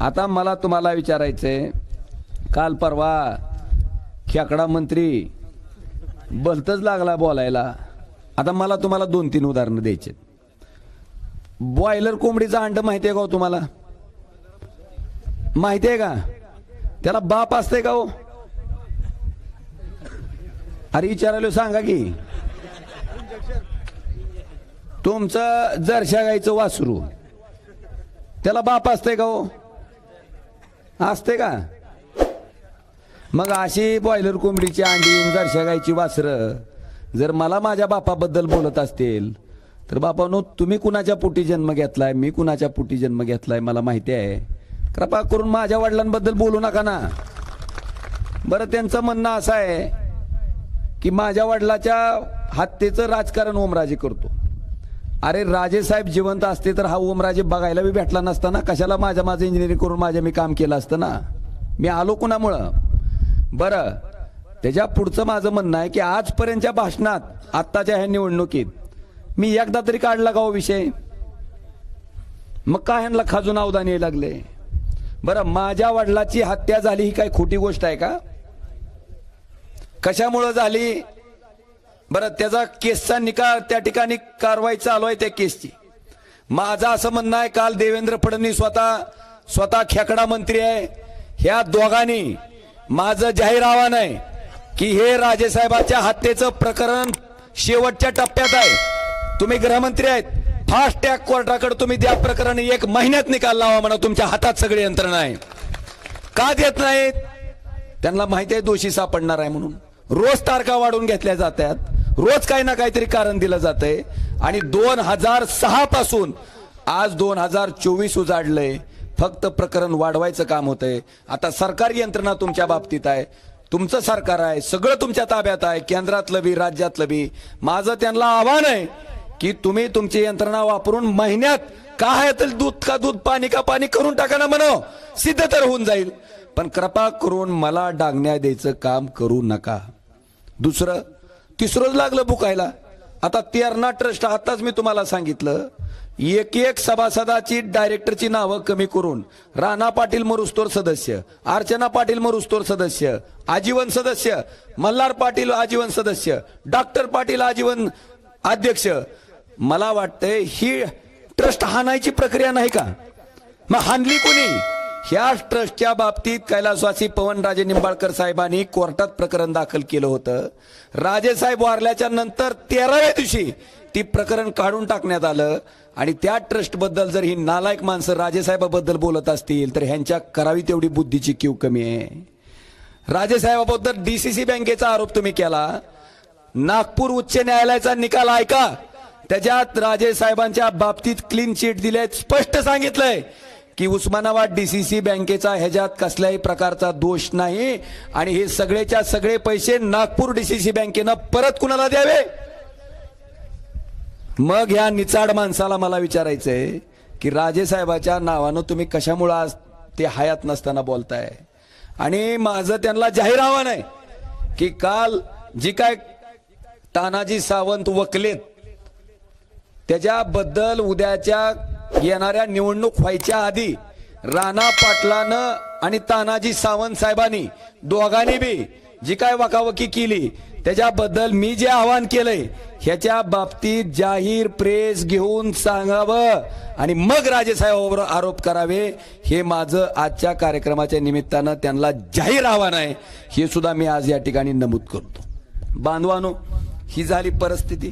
आता मला तुम्हाला विचारायचंय, काल परवा खेकडा मंत्री भलतच लागला बोलायला. आता मला तुम्हाला 2-3 उदाहरणं द्यायचे. बॉयलर कोंबडीचा अंड माहिती आहे का हो तुम्हाला? माहिती आहे का? त्याला बाप असते का हो? अरे विचारायला सांगा की. तुमचं जरशा गाईचं वासरू, त्याला बाप असते का हो? असते का? मग अशी बॉयलर कोंबडीची अंडी, जरशा गाईची वासरं जर मला माझ्या बापाबद्दल बोलत असतील तर बापानो, तुम्ही कुणाच्या पोटी जन्म घेतलाय, मी कुणाच्या पोटी जन्म घेतलाय मला माहिती आहे. कृपा करून माझ्या वडिलांबद्दल बोलू नका ना. बरं, त्यांचं म्हणणं असं आहे की माझ्या वडिलाच्या हत्येचं राजकारण ओमराजे करतो. अरे राजेसाहेब जिवंत असते तर हा ओमराजे बघायला बी भेटला नसता ना. कशाला माझं इंजिनिअरिंग करून मी काम केलं असतं ना. मी आलो कुणामुळं? बरं, त्याच्या पुढचं माझं म्हणणं आहे की आजपर्यंतच्या भाषणात, आत्ताच्या ह्या निवडणुकीत मी एकदा तरी काढला का हो विषय? मग काय ह्यांना खाजून अवधान यायला लागले? बरं, माझ्या वडिलाची हत्या झाली ही काय खोटी गोष्ट आहे का? कशामुळं झाली? बरं, त्याचा केसचा निकाल, त्या ठिकाणी कारवाई चालू आहे त्या केसची. माझं असं म्हणणं आहे, काल देवेंद्र फडणवीस स्वतः खेकडा मंत्री आहे, ह्या दोघांनी माझं जाहीर आव्हान आहे की हे राजेसाहेबाच्या हत्येचं प्रकरण शेवटच्या टप्प्यात आहे. तुम्ही गृहमंत्री आहेत, फास्ट ट्रॅक कोर्टाकडे तुम्ही द्या प्रकरण, 1 महिन्यात निकाल लावा म्हणा. तुमच्या हातात सगळी यंत्रणा आहे. का देत नाहीत? त्यांना माहिती आहे दोषी सापडणार आहे म्हणून. रोज तारखा वाढवून घेतल्या जातात, रोज काही ना काहीतरी कारण दिलं जातंय. आणि 2006 पासून आज 2024 उजाडलंय. फक्त प्रकरण वाढवायचं काम होतंय. आता सरकारी यंत्रणा तुमच्या बाबतीत आहे, तुमचं सरकार आहे, सगळं तुमच्या ताब्यात आहे, केंद्रातलं बी राज्यातलं बी. माझं त्यांना आव्हान आहे की तुम्ही तुमची यंत्रणा वापरून महिन्यात काय तर दूध का दूध, पाणी का पाणी करून टाका ना म्हणावं, सिद्ध तर होऊन जाईल. पण कृपा करून मला डागण्या द्यायचं काम करू नका. दुसरं, तिसरंच लागलं बुकायला. आता तेरणा ट्रस्ट, आताच मी तुम्हाला सांगितलं, एक सभासदाची, डायरेक्टरची नावं कमी करून राणा पाटील मरुस्तोर सदस्य, अर्चना पाटील मरुस्तोर सदस्य, आजीवन सदस्य, मल्हार पाटील आजीवन सदस्य, डॉक्टर पाटील आजीवन अध्यक्ष. मला वाटतंय ही ट्रस्ट हाणायची प्रक्रिया नाही का? मग हाणली कोणी? ह्या ट्रस्टच्या बाबतीत कैलासवासी पवनराजे निंबाळकर साहेबांनी कोर्टात प्रकरण दाखल केलं होतं. राजेसाहेब वारल्याच्या नंतर 13व्या दिवशी ती प्रकरण काढून टाकण्यात आलं. आणि त्या ट्रस्ट बद्दल जर ही नालायक माणसं राजेसाहेबाबद्दल बोलत असतील तर ह्यांच्या करावी तेवढी बुद्धीची कीव कमी आहे. राजेसाहेबाबद्दल डीसीसी बँकेचा आरोप तुम्ही केला. नागपूर उच्च न्यायालयाचा निकाल ऐका, त्याच्यात राजेसाहेबांच्या बाबतीत क्लीन चिट दिले, स्पष्ट सांगितलंय की उस्मानाबाद डीसीसी बँकेचा ह्याच्यात कसल्याही प्रकारचा दोष नाही. आणि हे सगळेच्या सगळे पैसे नागपूर डीसीसी बँकेनं परत कुणाला द्यावे? मग ह्या निचाड माणसाला मला विचारायचंय की राजेसाहेबाच्या नावानं तुम्ही कशामुळे आज ते हयात नसताना बोलताय? आणि माझं त्यांना जाहीर आव्हान आहे की काल जी काय तानाजी सावंत वकलेत, त्याच्याबद्दल उद्याच्या येणाऱ्या निवडणूक व्हायच्या आधी राणा पाटलानं आणि तानाजी सावंत साहेबांनी दोघांनी बी जी काय वकावकी केली त्याच्याबद्दल मी जे आवाहन केलंय ह्याच्या बाबतीत जाहीर प्रेस घेऊन सांगावं आणि मग राजेसाहेबांवर आरोप करावे. हे माझं आजच्या कार्यक्रमाच्या निमित्तानं त्यांना जाहीर आव्हान आहे. हे सुद्धा मी आज या ठिकाणी नमूद करतो. बांधवानो, ही झाली परिस्थिती.